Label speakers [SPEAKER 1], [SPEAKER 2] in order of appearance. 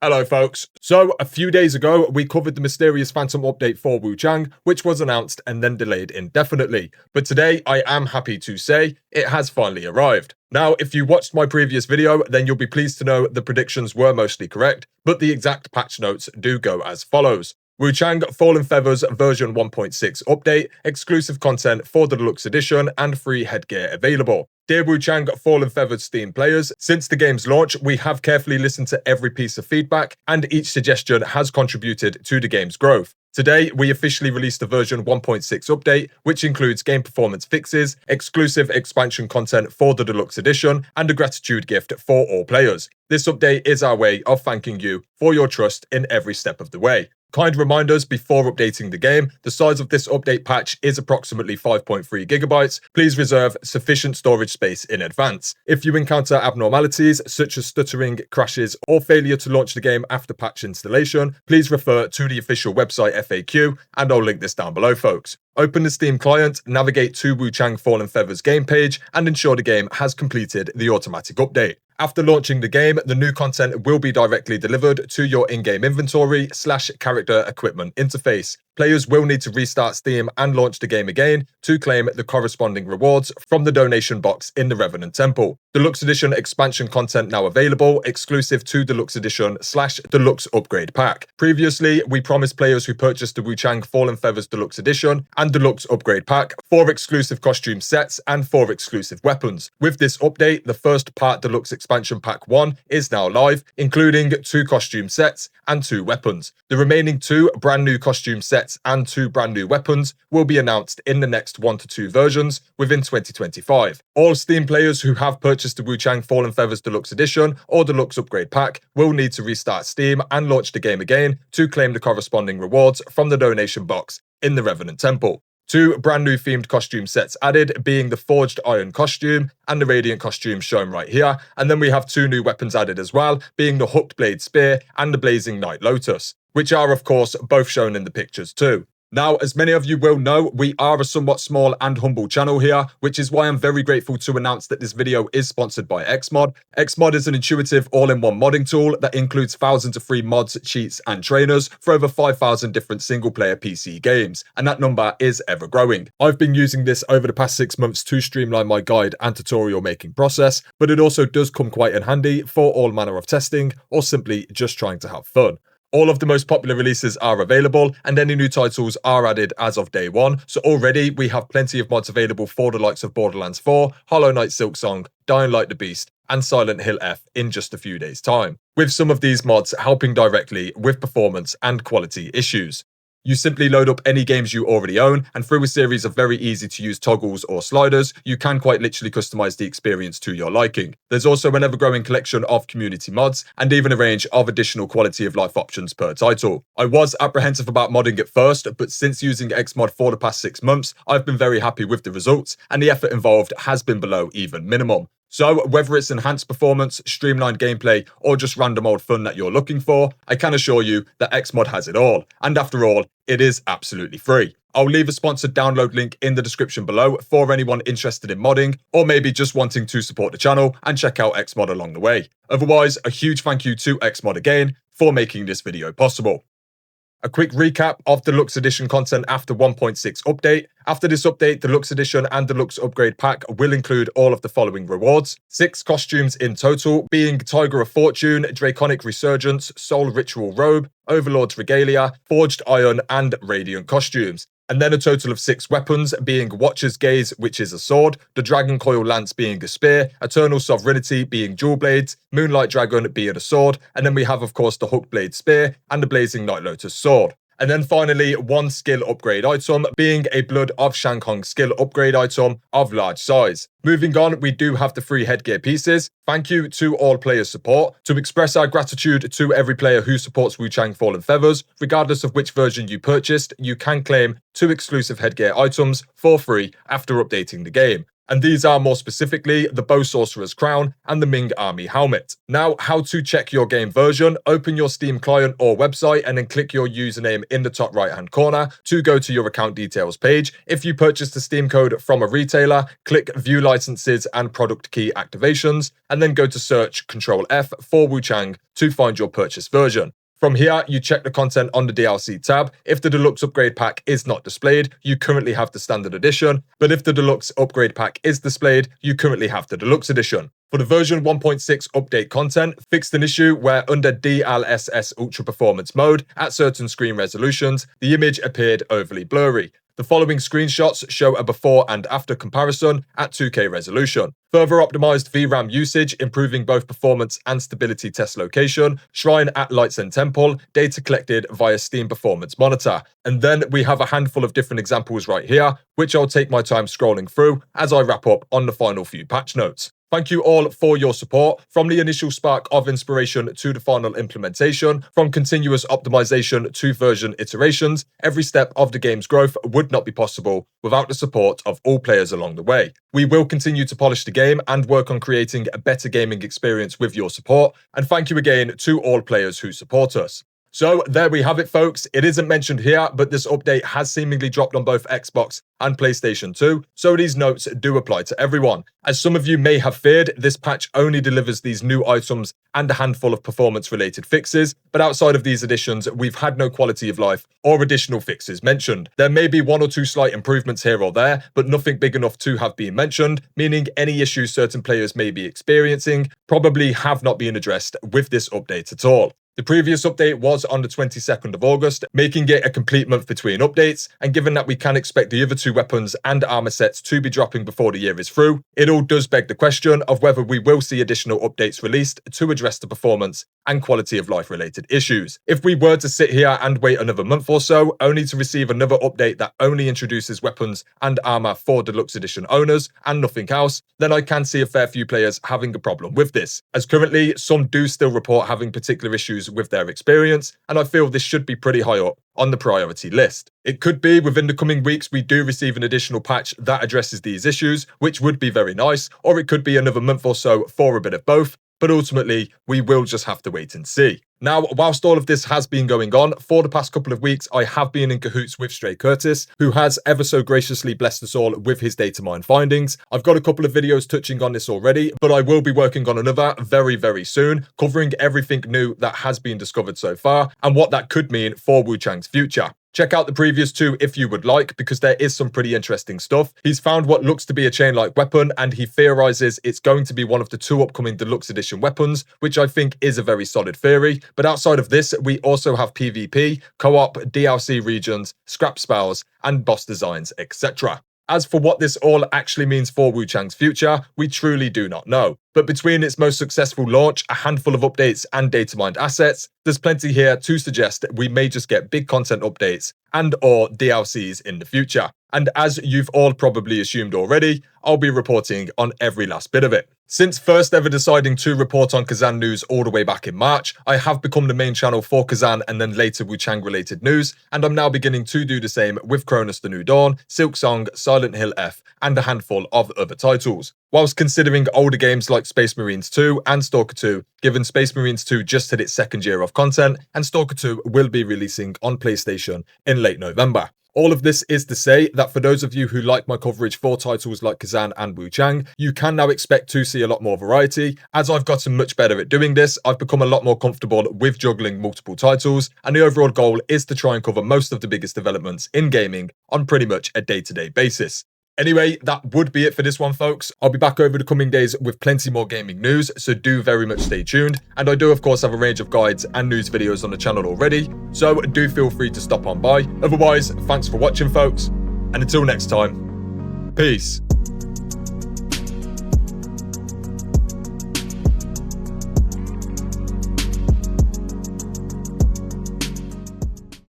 [SPEAKER 1] Hello folks. So a few days ago we covered the mysterious Phantom update for Wuchang, which was announced and then delayed indefinitely. But today I am happy to say it has finally arrived. Now if you watched my previous video then you'll be pleased to know the predictions were mostly correct, but the exact patch notes do go as follows. Wuchang Fallen Feathers version 1.6 update, exclusive content for the deluxe edition and free headgear available. Dear Wuchang Fallen Feathers Steam players, since the game's launch, we have carefully listened to every piece of feedback and each suggestion has contributed to the game's growth. Today, we officially released the version 1.6 update, which includes game performance fixes, exclusive expansion content for the deluxe edition, and a gratitude gift for all players. This update is our way of thanking you for your trust in every step of the way. Kind reminders before updating the game, the size of this update patch is approximately 5.3 gigabytes. Please reserve sufficient storage space in advance. If you encounter abnormalities such as stuttering, crashes, or failure to launch the game after patch installation, please refer to the official website FAQ, and I'll link this down below, folks. Open the Steam client, navigate to Wuchang Fallen Feathers game page, and ensure the game has completed the automatic update. After launching the game, the new content will be directly delivered to your in-game inventory/character equipment interface. Players will need to restart Steam and launch the game again to claim the corresponding rewards from the donation box in the Revenant Temple. Deluxe Edition expansion content now available, exclusive to Deluxe Edition/Deluxe Upgrade Pack. Previously, we promised players who purchased the Wuchang Fallen Feathers Deluxe Edition and Deluxe Upgrade Pack 4 exclusive costume sets and 4 exclusive weapons. With this update, the first part Deluxe Expansion Pack 1 is now live, including 2 costume sets and 2 weapons. The remaining 2 brand new costume sets and 2 brand new weapons will be announced in the next 1 to 2 versions within 2025. All Steam players who have purchased the Wuchang Fallen Feathers Deluxe Edition or Deluxe Upgrade Pack will need to restart Steam and launch the game again to claim the corresponding rewards from the donation box in the Revenant Temple. 2 brand new themed costume sets added, being the Forged Iron costume and the Radiant costume shown right here, and then we have 2 new weapons added as well, being the Hooked Blade Spear and the Blazing Night Lotus, which are of course both shown in the pictures too. Now, as many of you will know, we are a somewhat small and humble channel here, which is why I'm very grateful to announce that this video is sponsored by Xmod. Xmod is an intuitive all-in-one modding tool that includes thousands of free mods, cheats, and trainers for over 5,000 different single-player PC games, and that number is ever growing. I've been using this over the past 6 months to streamline my guide and tutorial making process, but it also does come quite in handy for all manner of testing or simply just trying to have fun. All of the most popular releases are available, and any new titles are added as of day 1, so already we have plenty of mods available for the likes of Borderlands 4, Hollow Knight Silksong, Dying Light the Beast, and Silent Hill F in just a few days' time, with some of these mods helping directly with performance and quality issues. You simply load up any games you already own, and through a series of very easy to use toggles or sliders, you can quite literally customize the experience to your liking. There's also an ever-growing collection of community mods, and even a range of additional quality of life options per title. I was apprehensive about modding at first, but since using Xmod for the past 6 months, I've been very happy with the results, and the effort involved has been below even minimum. So whether it's enhanced performance, streamlined gameplay, or just random old fun that you're looking for, I can assure you that Xmod has it all. And after all, it is absolutely free. I'll leave a sponsored download link in the description below for anyone interested in modding, or maybe just wanting to support the channel and check out Xmod along the way. Otherwise, a huge thank you to Xmod again for making this video possible. A quick recap of Deluxe Edition content after 1.6 update. After this update, Deluxe Edition and Deluxe Upgrade Pack will include all of the following rewards. 6 costumes in total, being Tiger of Fortune, Draconic Resurgence, Soul Ritual Robe, Overlord's Regalia, Forged Iron, and Radiant costumes. And then a total of 6 weapons, being Watcher's Gaze, which is a sword, the Dragon Coil Lance being a spear, Eternal Sovereignty being dual blades, Moonlight Dragon being a sword, and then we have of course the Hooked Blade Spear and the Blazing Night Lotus sword. And then finally, 1 skill upgrade item, being a Blood of Shanghong skill upgrade item of large size. Moving on, we do have the free headgear pieces. Thank you to all players' support. To express our gratitude to every player who supports Wuchang Fallen Feathers, regardless of which version you purchased, you can claim 2 exclusive headgear items for free after updating the game. And these are more specifically the Bow Sorcerer's Crown and the Ming Army Helmet. Now, how to check your game version: open your Steam client or website and then click your username in the top right hand corner to go to your account details page. If you purchased a Steam code from a retailer, click View Licenses and Product Key Activations, and then go to Search Ctrl F for Wuchang to find your purchase version. From here, you check the content on the DLC tab. If the Deluxe Upgrade Pack is not displayed, you currently have the Standard Edition, but if the Deluxe Upgrade Pack is displayed, you currently have the Deluxe Edition. For the version 1.6 update content, fixed an issue where under DLSS Ultra Performance mode, at certain screen resolutions, the image appeared overly blurry. The following screenshots show a before and after comparison at 2K resolution. Further optimized VRAM usage, improving both performance and stability test location, shrine at Lights and Temple, data collected via Steam Performance Monitor. And then we have a handful of different examples right here, which I'll take my time scrolling through as I wrap up on the final few patch notes. Thank you all for your support, from the initial spark of inspiration to the final implementation, from continuous optimization to version iterations. Every step of the game's growth would not be possible without the support of all players along the way. We will continue to polish the game and work on creating a better gaming experience with your support, and thank you again to all players who support us. So there we have it, folks. It isn't mentioned here, but this update has seemingly dropped on both Xbox and PlayStation 2, so these notes do apply to everyone. As some of you may have feared, this patch only delivers these new items and a handful of performance-related fixes, but outside of these additions, we've had no quality of life or additional fixes mentioned. There may be one or two slight improvements here or there, but nothing big enough to have been mentioned, meaning any issues certain players may be experiencing probably have not been addressed with this update at all. The previous update was on the 22nd of August, making it a complete month between updates, and given that we can expect the other two weapons and armor sets to be dropping before the year is through, it all does beg the question of whether we will see additional updates released to address the performance and quality of life related issues. If we were to sit here and wait another month or so, only to receive another update that only introduces weapons and armor for Deluxe Edition owners and nothing else, then I can see a fair few players having a problem with this, as currently some do still report having particular issues with their experience, and I feel this should be pretty high up on the priority list. It could be within the coming weeks we do receive an additional patch that addresses these issues, which would be very nice, or it could be another month or so for a bit of both, but ultimately we will just have to wait and see. Now, whilst all of this has been going on, for the past couple of weeks, I have been in cahoots with Stray Curtis, who has ever so graciously blessed us all with his data mine findings. I've got a couple of videos touching on this already, but I will be working on another very, very soon, covering everything new that has been discovered so far and what that could mean for Wuchang's future. Check out the previous two if you would like, because there is some pretty interesting stuff. He's found what looks to be a chain-like weapon, and he theorizes it's going to be one of the two upcoming Deluxe Edition weapons, which I think is a very solid theory. But outside of this, we also have PvP, co-op, DLC regions, scrap spells, and boss designs, etc. As for what this all actually means for Wuchang's future, we truly do not know. But between its most successful launch, a handful of updates and data mined assets, there's plenty here to suggest that we may just get big content updates and or DLCs in the future. And as you've all probably assumed already, I'll be reporting on every last bit of it. Since first ever deciding to report on Kazan news all the way back in March, I have become the main channel for Kazan and then later Wuchang related news, and I'm now beginning to do the same with Cronus The New Dawn, Silk Song, Silent Hill F, and a handful of other titles. Whilst considering older games like Space Marines 2 and Stalker 2, given Space Marines 2 just hit its second year of content, and Stalker 2 will be releasing on PlayStation in late November. All of this is to say that for those of you who like my coverage for titles like Kazan and Wuchang, you can now expect to see a lot more variety. As I've gotten much better at doing this, I've become a lot more comfortable with juggling multiple titles, and the overall goal is to try and cover most of the biggest developments in gaming on pretty much a day-to-day basis. Anyway, that would be it for this one, folks. I'll be back over the coming days with plenty more gaming news, so do very much stay tuned. And I do, of course, have a range of guides and news videos on the channel already, so do feel free to stop on by. Otherwise, thanks for watching, folks, and until next time, peace.